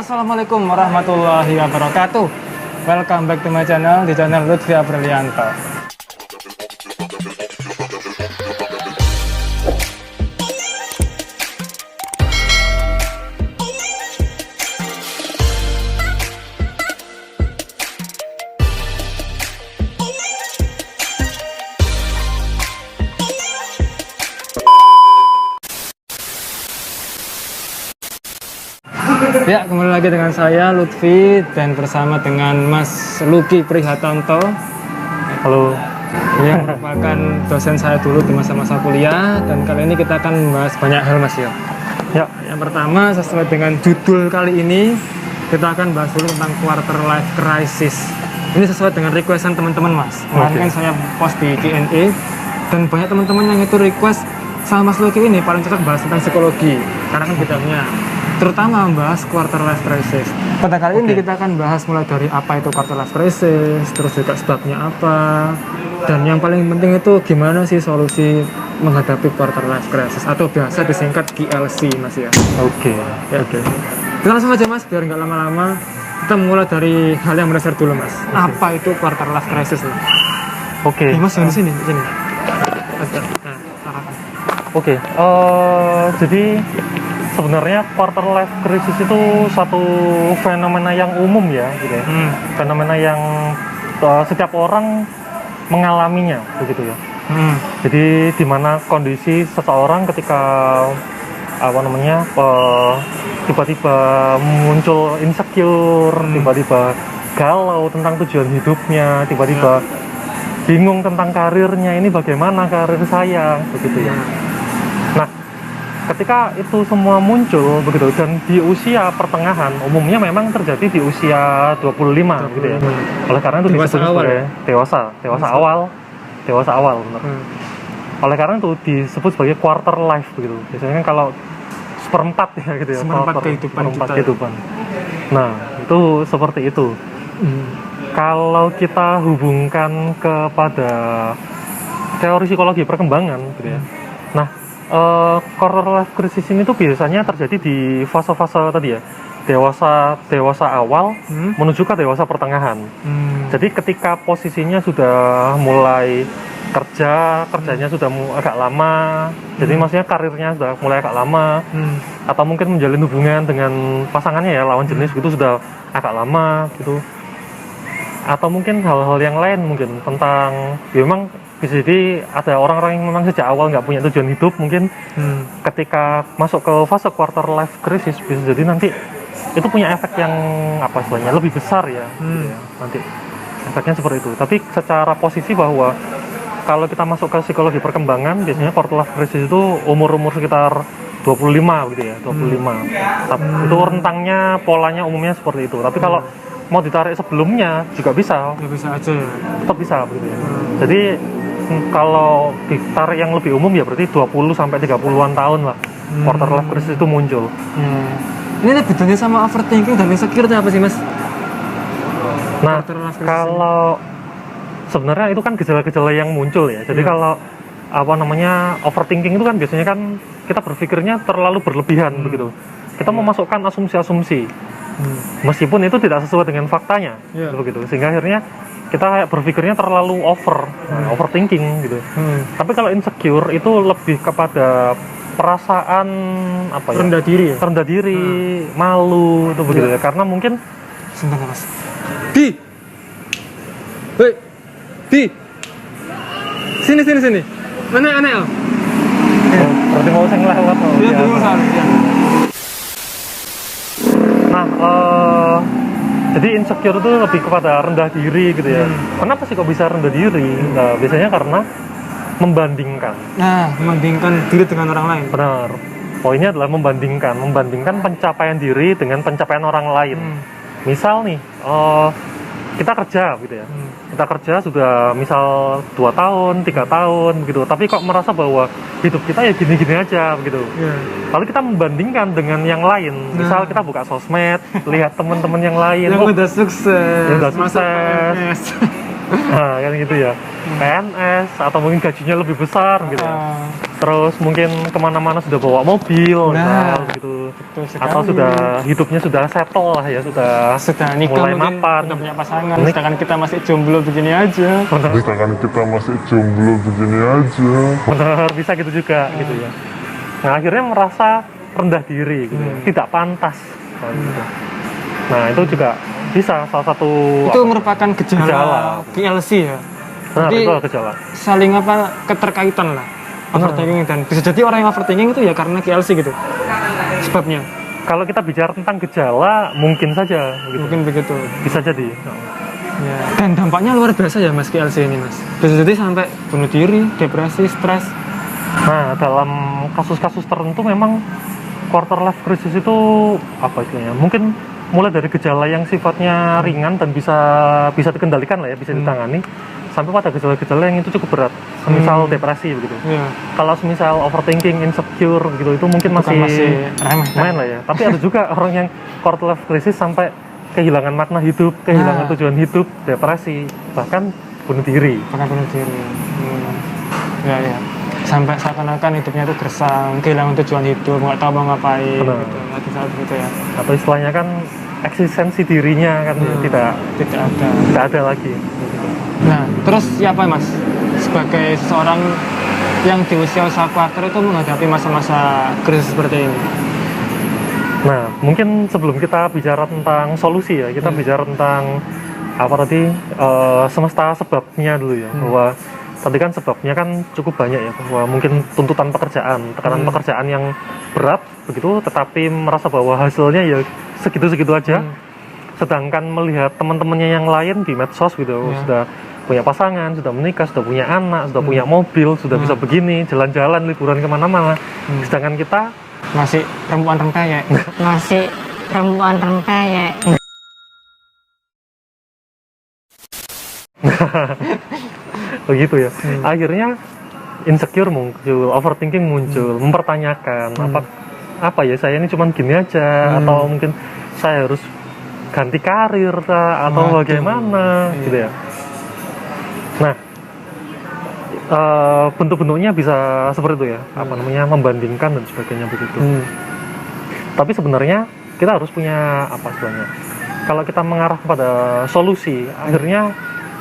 Assalamualaikum warahmatullahi wabarakatuh. Welcome back to my channel, di channel Lutfi Aprilianto. Ya, kembali lagi dengan saya Lutfi dan bersama dengan Mas Luki Prihatanto. Halo. Yang merupakan dosen saya dulu di masa-masa kuliah, dan kali ini kita akan membahas banyak hal, Mas ya. Ya, yang pertama sesuai dengan judul kali ini, kita akan bahas dulu tentang quarter life crisis. Ini sesuai dengan requestan teman-teman, Mas. Kemarin kan saya post di Q&A dan banyak teman-teman yang itu request sama Mas Luki ini paling cocok bahas tentang psikologi karena kan bidangnya terutama membahas quarter life crisis. Pada kali ini kita akan bahas mulai dari apa itu quarter life crisis, terus juga sebabnya apa, dan yang paling penting itu gimana sih solusi menghadapi quarter life crisis atau biasa disingkat QLC, Mas ya. Oke. Kita langsung aja, Mas, biar nggak lama-lama. Kita mulai dari hal yang mendasar dulu, Mas. Apa itu quarter life crisis? Oke. Mas, yang di sini. Oke. Jadi sebenarnya quarter life crisis itu satu fenomena yang umum ya, gitu ya. Fenomena yang setiap orang mengalaminya, begitu ya. Jadi di mana kondisi seseorang ketika tiba-tiba muncul insecure, tiba-tiba galau tentang tujuan hidupnya, tiba-tiba bingung tentang karirnya, ini bagaimana karir saya, begitu ya. Nah, ketika itu semua muncul begitu dan di usia pertengahan, umumnya memang terjadi di usia 25 gitu ya. Oleh karena itu disebut sebagai dewasa awal benar. Oleh karena itu disebut sebagai quarter life begitu. Biasanya kan kalau seperempat ya gitu ya, seperempat kehidupan. Nah, itu seperti itu. Kalau kita hubungkan kepada teori psikologi perkembangan gitu ya. Nah, quarter life crisis ini tuh biasanya terjadi di fase-fase tadi ya, dewasa awal menuju ke dewasa pertengahan. Jadi ketika posisinya sudah mulai kerjanya sudah agak lama, jadi maksudnya karirnya sudah mulai agak lama, atau mungkin menjalin hubungan dengan pasangannya ya, lawan jenis gitu sudah agak lama gitu, atau mungkin hal-hal yang lain mungkin tentang ya memang bisa jadi ada orang-orang yang memang sejak awal nggak punya tujuan hidup mungkin ketika masuk ke fase quarter life crisis bisa jadi nanti itu punya efek yang apa istilahnya lebih besar ya, gitu ya. Nanti efeknya seperti itu. Tapi secara posisi bahwa kalau kita masuk ke psikologi perkembangan biasanya quarter life crisis itu umur sekitar 25 gitu ya, 25. Tapi itu rentangnya polanya umumnya seperti itu. Tapi kalau mau ditarik sebelumnya juga bisa. Ya bisa aja ya. Tetap bisa begitu ya. Jadi kalau ditarik yang lebih umum ya berarti 20 sampai 30-an tahun lah quarter life crisis itu muncul. Ini bedanya sama overthinking dan insecure itu apa sih, Mas? Nah, kalau sebenarnya itu kan gejala-gejala yang muncul ya. Jadi kalau overthinking itu kan biasanya kan kita berpikirnya terlalu berlebihan begitu. Kita memasukkan asumsi-asumsi. Meskipun itu tidak sesuai dengan faktanya, begitu. Sehingga akhirnya kita kayak berpikirnya terlalu overthinking gitu. Tapi kalau insecure itu lebih kepada perasaan rendah diri, malu itu begitu ya. Karena mungkin sebentar, Mas. Sini. Mana ya? Berarti mau saya ngelewat. Nah, jadi insecure itu lebih kepada rendah diri gitu ya. Kenapa sih kok bisa rendah diri? Nah, biasanya karena membandingkan. Nah, membandingkan diri dengan orang lain. Benar. Poinnya adalah membandingkan pencapaian diri dengan pencapaian orang lain. Misal nih, kita kerja gitu ya. Kita kerja sudah misal 2 tahun, 3 tahun begitu. Tapi kok merasa bahwa hidup kita ya gini-gini aja begitu. Lalu kita membandingkan dengan yang lain. Misal kita buka sosmed, lihat teman-teman yang lain. Yang udah sukses. Nah, kan gitu ya. PNS atau mungkin gajinya lebih besar gitu ya. Terus mungkin kemana-mana sudah bawa mobil, Nah, gitu. betul sekali. Atau sudah hidupnya sudah settle lah ya, sudah nikah mulai mungkin, mapan. udah punya pasangan. Sedangkan kita masih jomblo begini aja. Sedangkan kita masih jomblo begini aja. Benar, bisa gitu juga gitu ya. Nah, akhirnya merasa rendah diri gitu ya. Tidak pantas gitu. Nah, itu juga bisa salah satu Itu merupakan gejala KLC ya. Benar, Jadi, itu adalah gejala. saling keterkaitan lah. Overthinking dan bisa jadi orang yang overthinking itu ya karena KLC gitu. Sebabnya. Kalau kita bicara tentang gejala, mungkin saja gitu. Mungkin begitu. Bisa jadi. Ya. Dan dampaknya luar biasa ya Mas KLC ini Mas. Bisa jadi sampai bunuh diri, depresi, stres. Nah, dalam kasus-kasus tertentu memang quarter life crisis itu apa istilahnya? Mungkin mulai dari gejala yang sifatnya ringan dan bisa dikendalikan lah ya, bisa ditangani, sampai pada gejala-gejala yang itu cukup berat, semisal depresi begitu. Ya. Kalau semisal overthinking, insecure gitu, itu mungkin masih remeh main lah ya. Tapi ada juga orang yang quarter life crisis sampai kehilangan makna hidup, kehilangan tujuan hidup, depresi, bahkan bunuh diri. Ya, ya. Sampai seakan-akan hidupnya itu gersang, kehilangan tujuan hidup, nggak tahu mau ngapain. Benar. Gitu. Lagi saat gitu ya. Atau istilahnya kan eksistensi dirinya kan tidak ada lagi. Nah, terus siapa Mas? Sebagai seseorang yang di usia quarter itu menghadapi masa-masa krisis seperti ini. Nah, mungkin sebelum kita bicara tentang solusi ya, kita bicara tentang apa tadi, semesta sebabnya dulu ya. Bahwa tadi kan sebabnya kan cukup banyak ya, bahwa mungkin tuntutan pekerjaan, tekanan pekerjaan yang berat begitu, tetapi merasa bahwa hasilnya ya segitu-segitu aja. Sedangkan melihat teman-temannya yang lain di medsos gitu, sudah punya pasangan, sudah menikah, sudah punya anak, sudah punya mobil, sudah bisa begini, jalan-jalan, liburan kemana-mana. Sedangkan kita masih perempuan rempeyek. begitu ya. Akhirnya insecure muncul, overthinking muncul, mempertanyakan apa ya, saya ini cuman gini aja, atau mungkin saya harus ganti karir atau bagaimana gitu ya. Nah, bentuk-bentuknya bisa seperti itu ya, apa namanya, membandingkan dan sebagainya begitu. Tapi sebenarnya kita harus punya apa istilahnya, kalau kita mengarah pada solusi, akhirnya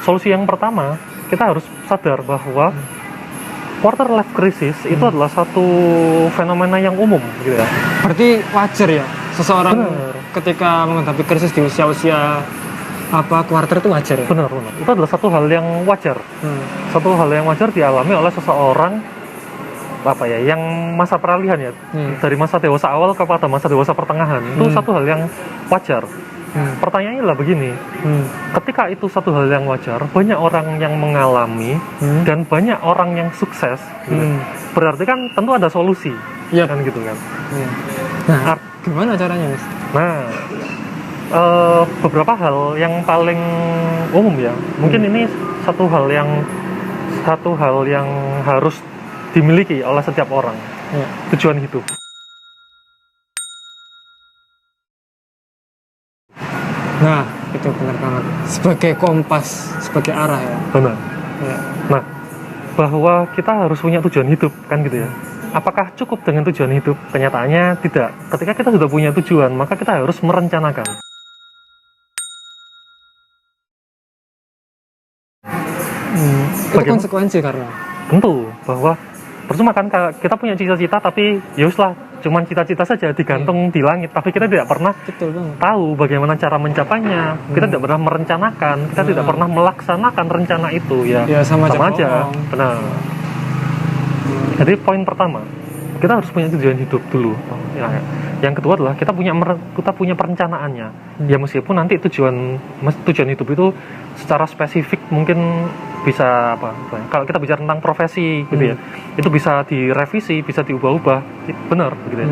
solusi yang pertama, kita harus sadar bahwa quarter life crisis itu adalah satu fenomena yang umum gitu ya. Berarti wajar ya seseorang ketika menghadapi krisis di usia-usia quarter itu wajar ya? Benar. Itu adalah satu hal yang wajar. Satu hal yang wajar dialami oleh seseorang yang masa peralihan ya. Dari masa dewasa awal kepada masa dewasa pertengahan. Itu satu hal yang wajar. Pertanyaannya adalah begini, ketika itu satu hal yang wajar, banyak orang yang mengalami dan banyak orang yang sukses, gitu. Berarti kan tentu ada solusi, kan gitu kan. Nah, gimana caranya Mas? Nah, beberapa hal yang paling umum ya, mungkin ini satu hal yang harus dimiliki oleh setiap orang, tujuan hidup. Nah, itu benar banget. Sebagai kompas, sebagai arah ya. Benar. Ya. Nah, bahwa kita harus punya tujuan hidup, kan gitu ya. Apakah cukup dengan tujuan hidup? Kenyataannya tidak. Ketika kita sudah punya tujuan, maka kita harus merencanakan. Itu konsekuensi karena tentu bahwa percuma kan kita punya cita-cita tapi ya uslah cuman cita-cita saja digantung di langit, tapi kita tidak pernah tahu bagaimana cara mencapainya. Kita tidak pernah merencanakan, kita tidak pernah melaksanakan rencana itu ya sama aja. Benar. Jadi poin pertama, kita harus punya tujuan hidup dulu. Yang kedua adalah kita punya perencanaannya. Ya meskipun nanti tujuan hidup itu secara spesifik mungkin bisa kalau kita bicara tentang profesi gitu ya, itu bisa direvisi, bisa diubah-ubah, benar begitu ya.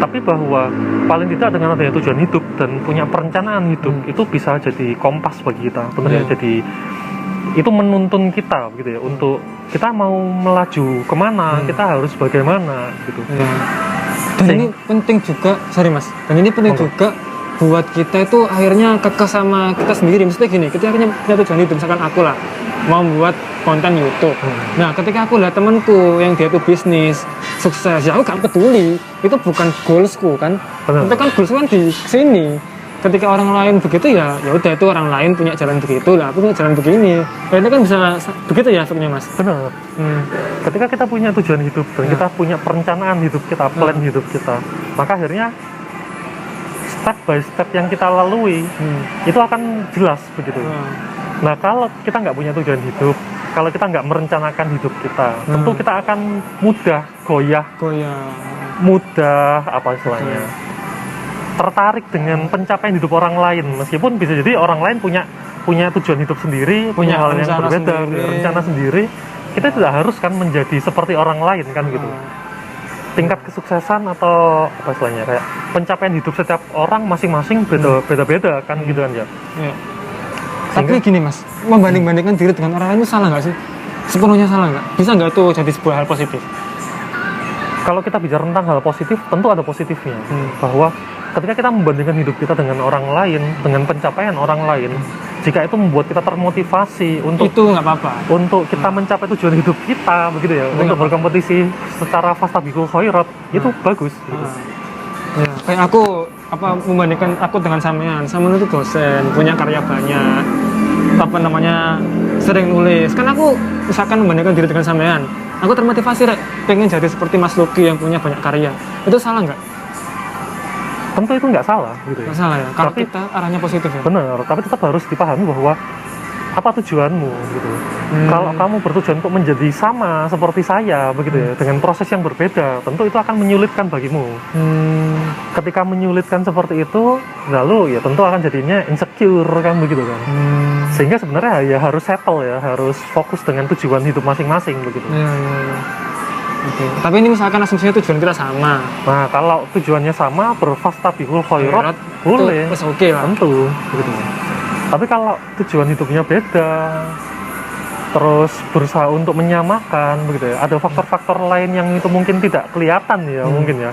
Tapi bahwa paling tidak dengan adanya tujuan hidup dan punya perencanaan hidup, itu bisa jadi kompas bagi kita, benar ya. Jadi itu menuntun kita gitu ya, untuk kita mau melaju kemana, kita harus bagaimana gitu. Dan ini penting juga, sorry Mas, dan ini penting juga buat kita itu akhirnya kekeh sama kita sendiri. Maksudnya gini, kita akhirnya punya tujuan hidup, misalkan aku lah mau buat konten YouTube. Nah, ketika aku lihat temanku yang dia itu bisnis sukses, ya aku gak peduli. Itu bukan goalsku kan. Benar. Itu kan goalsku kan di sini. Ketika orang lain begitu ya udah itu orang lain punya jalan begitu lah, aku punya jalan begini. Itu kan bisa begitu ya efeknya Mas. Benar. Ketika kita punya tujuan hidup dan kita punya perencanaan hidup kita, plan hidup kita, maka akhirnya step by step yang kita lalui itu akan jelas begitu. Nah, kalau kita nggak punya tujuan hidup, kalau kita nggak merencanakan hidup kita, tentu kita akan mudah goyah, mudah apa istilahnya, tertarik dengan pencapaian hidup orang lain, meskipun bisa jadi orang lain punya tujuan hidup sendiri, punya hal yang berbeda, rencana sendiri. Kita tidak harus kan menjadi seperti orang lain kan gitu. Tingkat kesuksesan atau apa istilahnya, kayak pencapaian hidup setiap orang masing-masing beda-beda kan gitu kan ya. Tapi gini Mas, membanding-bandingkan diri dengan orang lain itu salah nggak sih? Sepenuhnya salah nggak? Bisa nggak itu jadi sebuah hal positif? Kalau kita bicara tentang hal positif, tentu ada positifnya. Bahwa ketika kita membandingkan hidup kita dengan orang lain, dengan pencapaian orang lain, jika itu membuat kita termotivasi untuk itu nggak apa-apa. Untuk kita mencapai tujuan hidup kita, begitu ya, untuk berkompetisi secara fastabiqul khairat, itu bagus. Gitu. Ya, kayak aku membandingkan aku dengan Sampean itu dosen, punya karya banyak, sering nulis. Kan aku misalkan membandingkan diri dengan Sampean, aku termotivasi pengen jadi seperti Mas Luki yang punya banyak karya. Itu salah nggak? Tentu itu nggak salah gitu ya. Nggak salah ya, kalau kita arahnya positif ya. Benar, tapi tetap harus dipahami bahwa apa tujuanmu gitu. Kalau kamu bertujuan untuk menjadi sama seperti saya begitu ya, dengan proses yang berbeda, tentu itu akan menyulitkan bagimu. Ketika menyulitkan seperti itu, lalu ya tentu akan jadinya insecure kan begitu kan. Sehingga sebenarnya ya harus settle ya, harus fokus dengan tujuan hidup masing-masing begitu. Okay. Tapi ini misalkan asumsinya tujuan kita sama. Nah, kalau tujuannya sama, berfastabiqul khairat, boleh. Terus oke lah. Tentu begitu. Tapi kalau tujuan hidupnya beda, terus berusaha untuk menyamakan begitu ya, ada faktor-faktor lain yang itu mungkin tidak kelihatan ya mungkin ya.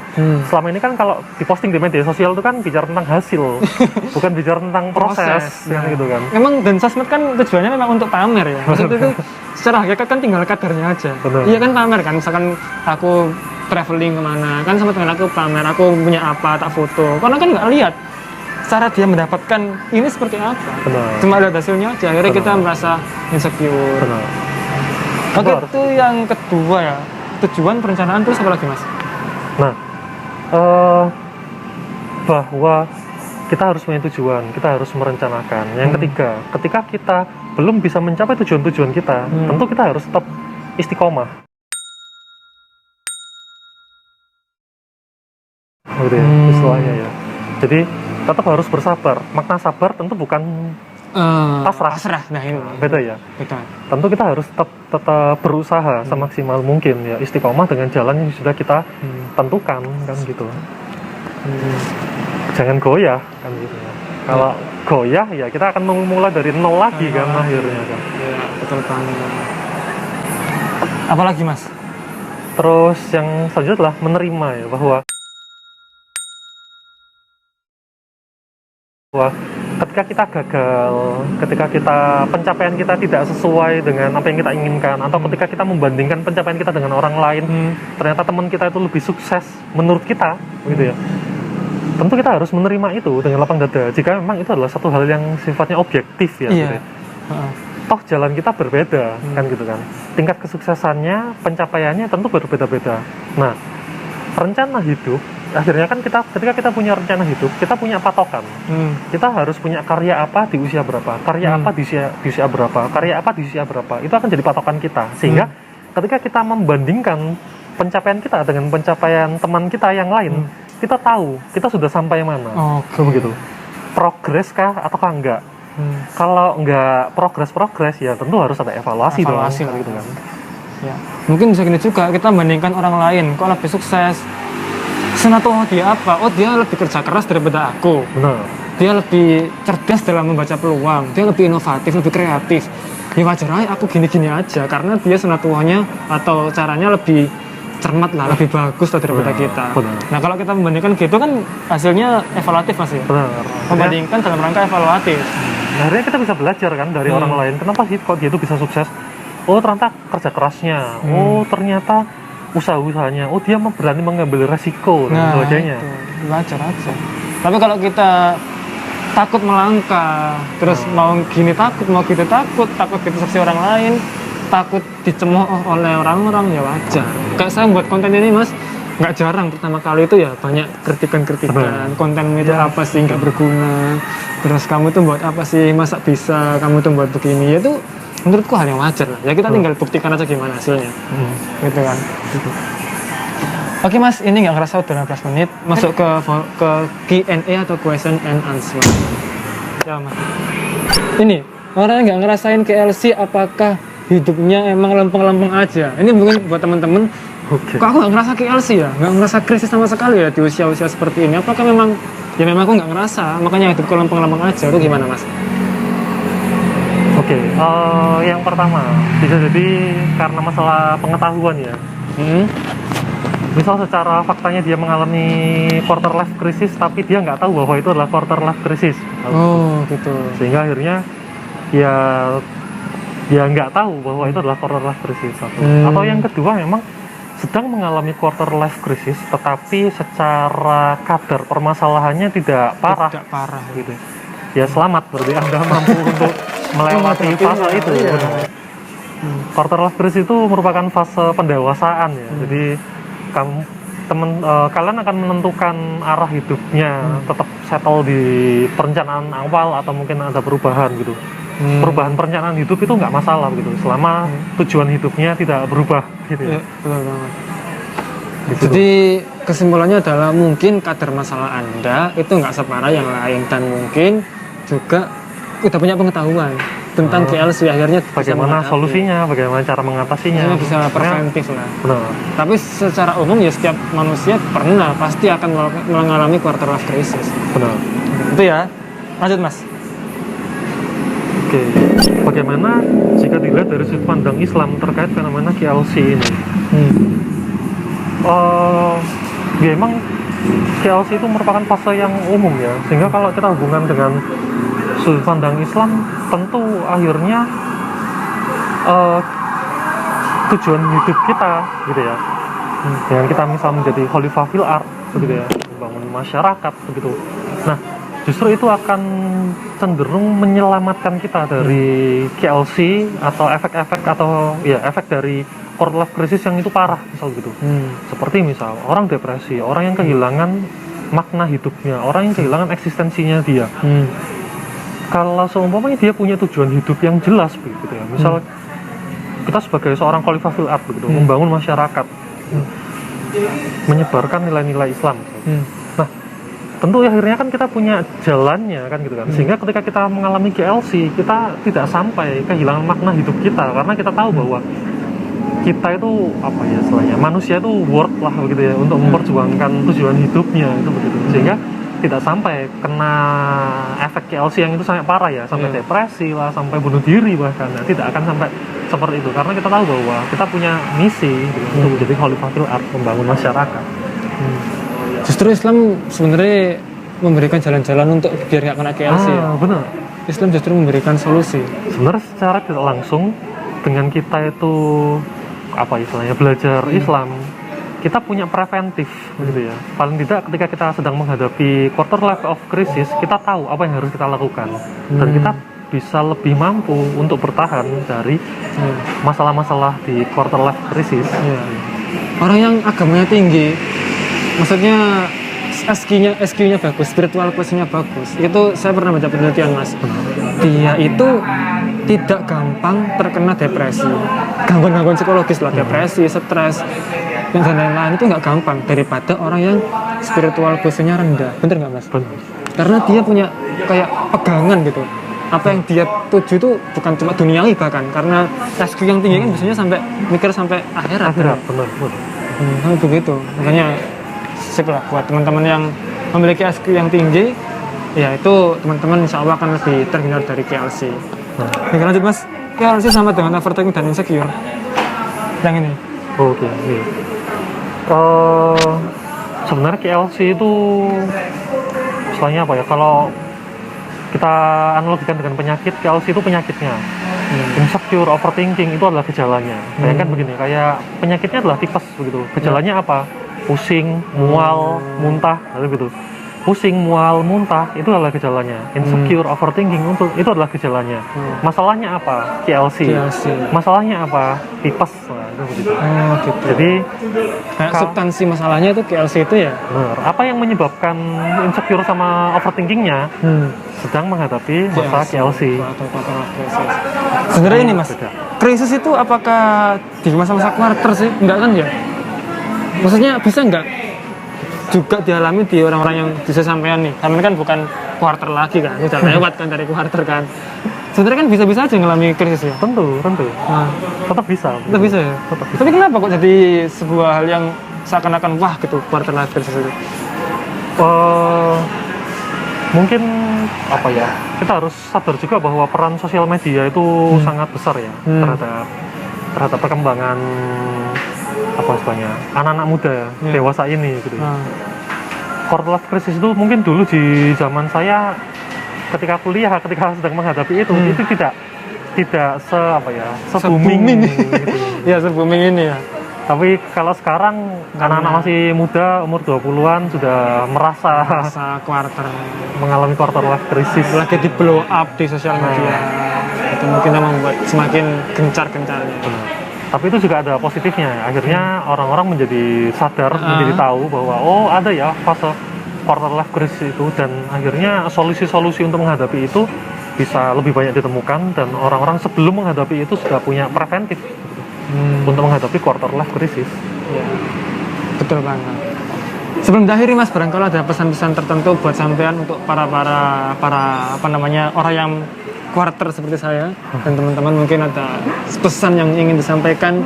Selama ini kan kalau diposting di media sosial itu kan bicara tentang hasil, bukan bicara tentang proses yang gitu kan. Emang dan sosmed kan tujuannya memang untuk pamer ya. Maksudnya itu secara hakikat kan tinggal kadarnya aja. Benar. Iya kan pamer kan, misalkan aku traveling kemana, kan sama teman aku pamer, aku punya apa, tak foto. Karena kan nggak lihat cara dia mendapatkan ini seperti apa. Benar. Cuma lihat hasilnya aja, akhirnya kita merasa insecure. Benar. Oke, itu yang kedua ya, tujuan perencanaan. Terus apa lagi Mas? Nah, bahwa kita harus punya tujuan, kita harus merencanakan. Yang ketiga, ketika kita belum bisa mencapai tujuan-tujuan kita, tentu kita harus tetap istiqomah. Gitu ya, istilahnya ya. Jadi tetap harus bersabar. Makna sabar tentu bukan pasrah. Nah ini beda ya. Beda. Tentu kita harus tetap berusaha semaksimal mungkin ya, istiqomah dengan jalan yang sudah kita tentukan kan gitu. Jangan goyah kan gitu ya. Kalau goyah ya kita akan memulai dari nol lagi kan akhirnya kan. Ya, betul banget. Apalagi Mas? Terus yang selanjutnya adalah menerima ya, bahwa ketika kita gagal, ketika pencapaian kita tidak sesuai dengan apa yang kita inginkan, atau ketika kita membandingkan pencapaian kita dengan orang lain, ternyata teman kita itu lebih sukses menurut kita, gitu ya. Tentu kita harus menerima itu dengan lapang dada. Jika memang itu adalah satu hal yang sifatnya objektif ya, gitu ya. Toh jalan kita berbeda, kan gitu kan. Tingkat kesuksesannya, pencapaiannya tentu berbeda-beda. Nah, rencana hidup akhirnya kan ketika kita punya rencana hidup, kita punya patokan. Kita harus punya karya apa di usia berapa, karya apa di usia berapa, karya apa di usia berapa. Itu akan jadi patokan kita. Sehingga ketika kita membandingkan pencapaian kita dengan pencapaian teman kita yang lain, kita tahu kita sudah sampai mana. Begitu. Progres kah ataukah enggak? Kalau enggak progres ya tentu harus ada evaluasi dong, gitu kan. Ya. Mungkin bisa gini juga, kita bandingkan orang lain, kok lebih sukses. Senatuh dia apa? Oh, dia lebih kerja keras daripada aku. Benar. Dia lebih cerdas dalam membaca peluang. Dia lebih inovatif, lebih kreatif. Ya wajar aja aku gini-gini aja, karena dia senatuhnya atau caranya lebih cermat lah, lebih bagus lah daripada kita. Benar. Nah kalau kita membandingkan gitu kan hasilnya evaluatif Mas ya. Benar. Membandingkan dalam rangka evaluatif. Nah, akhirnya kita bisa belajar kan dari orang lain. Kenapa sih kok dia itu bisa sukses? Oh ternyata kerja kerasnya. Oh ternyata usaha-usahanya. Oh dia berani mengambil resiko dan sebagainya. Itu wajar aja. Tapi kalau kita takut melangkah, terus mau gini takut, mau gitu takut disaksi orang lain, takut dicemooh oleh orang-orang, ya wajar. Kayak saya buat konten ini Mas, nggak jarang pertama kali itu ya banyak kritikan-kritikan, konten itu apa sih nggak berguna, terus kamu tuh buat apa sih, masa bisa kamu tuh buat begini, ya itu menurutku hal yang wajar lah. Ya kita tinggal buktikan aja gimana hasilnya, gitu kan. Oke Mas, ini nggak kerasa udah 15 menit, masuk ke Q&A atau question and answer. Ya Mas. Ini, orang yang nggak ngerasain KLC apakah hidupnya emang lempeng-lempeng aja? Ini mungkin buat teman-teman, kok aku nggak ngerasa KLC ya? Nggak ngerasa krisis sama sekali ya di usia-usia seperti ini? Apakah memang, ya memang aku nggak ngerasa, makanya hidupku lempeng-lempeng aja, itu gimana Mas? Oke, yang pertama, bisa jadi karena masalah pengetahuan ya. Misal secara faktanya dia mengalami quarter life crisis, tapi dia nggak tahu bahwa itu adalah quarter life crisis. Oh, gitu. Sehingga akhirnya ya dia nggak tahu bahwa itu adalah quarter life crisis. Atau yang kedua memang sedang mengalami quarter life crisis, tetapi secara kadar permasalahannya tidak parah. Tidak parah. Gitu. Ya selamat, berarti Anda mampu untuk melewati fase itu. Iya. Quarter life crisis itu merupakan fase pendewasaan ya. Jadi kalian akan menentukan arah hidupnya, tetap settle di perencanaan awal atau mungkin ada perubahan gitu. Perubahan perencanaan hidup itu nggak masalah gitu, selama tujuan hidupnya tidak berubah gitu ya. Betul banget. Jadi kesimpulannya adalah mungkin kadar masalah Anda itu nggak separah yang lain, dan mungkin juga udah punya pengetahuan tentang KLC, akhirnya bagaimana solusinya, bagaimana cara mengatasinya, bisa preventif lah. Benar. Tapi secara umum ya setiap manusia pasti akan mengalami quarter life crisis. Benar. Itu ya. Lanjut Mas. Oke. Bagaimana jika dilihat dari sudut pandang Islam terkait fenomena KLC ini? Ya emang KLC itu merupakan fase yang umum ya, sehingga kalau kita hubungan dengan sudut pandang Islam, tentu akhirnya tujuan hidup kita gitu ya, dengan kita misal menjadi khalifah fil ard begitu ya, membangun masyarakat begitu. Nah justru itu akan cenderung menyelamatkan kita dari KLC atau efek-efek atau ya efek dari quarter life crisis yang itu parah misal gitu. Seperti misal orang depresi, orang yang kehilangan makna hidupnya, orang yang kehilangan eksistensinya dia. Kalau seumpamanya dia punya tujuan hidup yang jelas begitu ya, misal kita sebagai seorang khalifah fil ard begitu, membangun masyarakat, menyebarkan nilai-nilai Islam. Nah tentu akhirnya kan kita punya jalannya kan gitu kan, sehingga ketika kita mengalami KLC kita tidak sampai kehilangan makna hidup kita, karena kita tahu bahwa kita itu apa ya istilahnya, manusia itu worth lah begitu ya untuk memperjuangkan tujuan hidupnya itu begitu, sehingga tidak sampai kena efek KLC yang itu sangat parah ya, sampai depresi lah, sampai bunuh diri bahkan, nah, tidak akan sampai seperti itu, karena kita tahu bahwa kita punya misi gitu, untuk menjadi khalifah fil ard, membangun masyarakat. Justru Islam sebenarnya memberikan jalan-jalan untuk biar nggak kena KLC ya. Benar. Islam justru memberikan solusi. Sebenarnya secara tidak langsung dengan kita itu apa istilahnya belajar Islam, kita punya preventif gitu ya. Paling tidak ketika kita sedang menghadapi quarter life of crisis, kita tahu apa yang harus kita lakukan, dan kita bisa lebih mampu untuk bertahan dari masalah-masalah di quarter life crisis. Orang yang agamanya tinggi, maksudnya SQ-nya bagus, spiritual quotient-nya bagus. Itu saya pernah baca penelitian Mas. Dia itu tidak gampang terkena depresi, gangguan-gangguan psikologis lah, depresi, stres, dan lain-lain itu nggak gampang daripada orang yang spiritual quotient-nya rendah. Bener nggak Mas? Benar. Karena dia punya kayak pegangan gitu. Apa yang dia tuju itu bukan cuma duniawi bahkan, karena SQ yang tinggi kan biasanya sampai mikir sampai akhirat. Benar. Begitu. Makanya sip lah buat teman-teman yang memiliki SQ yang tinggi, ya itu teman-teman insya Allah akan lebih terhindar dari KLC. Oke, lanjut Mas. KLC sama dengan overthinking dan insecure. Yang ini. Oke. Sebenarnya KLC itu istilahnya apa ya, kalau kita analogikan dengan penyakit, KLC itu penyakitnya. Insecure, overthinking itu adalah gejalanya. Bayangkan begini, kayak penyakitnya adalah tipes begitu. Gejalanya apa? Pusing, mual, muntah, lalu gitu. Pusing, mual, muntah itu adalah gejalanya. Insecure, overthinking itu adalah gejalanya. Masalahnya apa? KLC. Masalahnya apa? Tipes. Nah, itu begitu. Oh, gitu. Jadi kayak substansi masalahnya itu KLC itu ya. benar. Apa yang menyebabkan insecure sama overthinkingnya sedang menghadapi masa KLC. Sebenarnya ini Mas, krisis itu apakah di masa-masa quarter sih? Enggak kan ya? Maksudnya bisa enggak juga dialami di orang-orang yang bisa sampean nih? Sampean kan bukan quarter lagi kan, udah lewat kan dari quarter kan. Sebenarnya kan bisa-bisa aja ngalami krisis ya? Tentu. Nah, Tetap bisa. tetap bisa ya? Tetap bisa. Tapi kenapa kok jadi sebuah hal yang seakan-akan wah gitu, quarter life crisis itu? Mungkin apa ya, kita harus sadar juga bahwa peran sosial media itu sangat besar ya terhadap perkembangan apa istilahnya anak-anak muda dewasa ini gitu. Quarter life crisis itu mungkin dulu di zaman saya ketika kuliah, ketika sedang menghadapi itu tidak se-booming gitu. Ya, se-booming ini ya. Tapi kalau sekarang anak-anak masih muda, umur 20-an sudah merasa quarter mengalami quarter life crisis. lagi di blow up di sosial media. Itu mungkin membuat semakin gencar-gencarnya. Tapi itu juga ada positifnya. Akhirnya orang-orang menjadi sadar, menjadi tahu bahwa oh ada ya fase quarter life crisis itu, dan akhirnya solusi-solusi untuk menghadapi itu bisa lebih banyak ditemukan, dan orang-orang sebelum menghadapi itu sudah punya preventif untuk menghadapi quarter life crisis. Ya, betul banget. Sebelum diakhiri Mas, barangkali ada pesan-pesan tertentu buat sampean untuk para apa namanya orang yang quarter seperti saya dan teman-teman, mungkin ada pesan yang ingin disampaikan.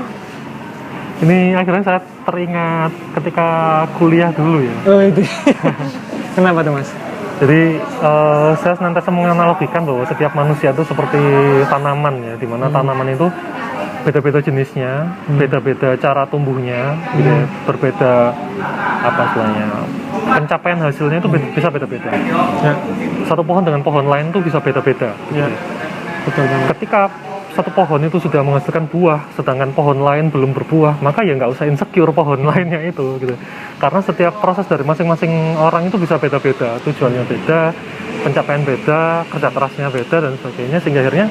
Ini akhirnya saya teringat ketika kuliah dulu ya. Oh itu. Kenapa tuh Mas? Jadi saya senantiasa menganalogikan bahwa setiap manusia itu seperti tanaman ya, dimana tanaman itu beda-beda jenisnya, beda-beda cara tumbuhnya, gitu ya, berbeda apa istilahnya, pencapaian hasilnya itu bisa beda-beda. Ya. Satu pohon dengan pohon lain itu bisa beda-beda. Ya. Betul banget. Ketika satu pohon itu sudah menghasilkan buah, sedangkan pohon lain belum berbuah, maka ya nggak usah insecure pohon lainnya itu, gitu. Karena setiap proses dari masing-masing orang itu bisa beda-beda, tujuannya beda, pencapaian beda, kerja kerasnya beda dan sebagainya, sehingga akhirnya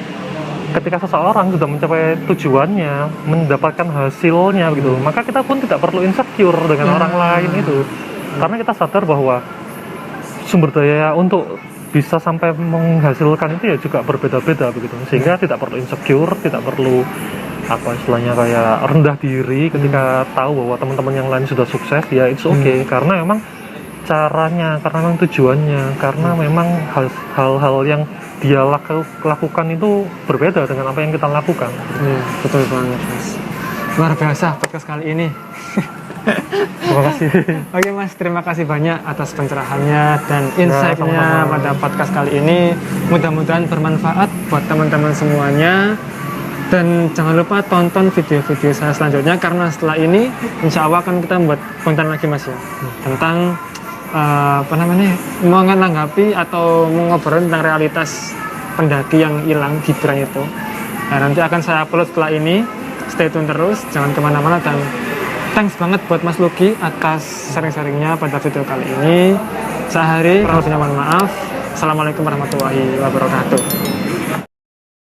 ketika seseorang sudah mencapai tujuannya, mendapatkan hasilnya gitu, maka kita pun tidak perlu insecure dengan orang lain itu, karena kita sadar bahwa sumber daya untuk bisa sampai menghasilkan itu ya juga berbeda-beda begitu, sehingga tidak perlu insecure, tidak perlu apa istilahnya kayak rendah diri ketika tahu bahwa teman-teman yang lain sudah sukses, ya it's okay, karena memang caranya, karena memang tujuannya, karena memang hal-hal yang dia lakukan itu berbeda dengan apa yang kita lakukan. Betul banget Mas. Luar biasa podcast kali ini. Terima kasih. Oke Mas, terima kasih banyak atas pencerahannya dan insight-nya pada podcast kali ini. Mudah-mudahan bermanfaat buat teman-teman semuanya. Dan jangan lupa tonton video-video saya selanjutnya, karena setelah ini insya Allah akan kita membuat konten lagi Mas ya, tentang menanggapi atau mengobrol tentang realitas pendaki yang hilang Gibran itu. Nah, nanti akan saya upload setelah ini. Stay tune terus, jangan kemana-mana, dan thanks banget buat Mas Lugi atas sharing-sharingnya pada video kali ini. Saya Hari, mohon maaf. Assalamualaikum warahmatullahi wabarakatuh.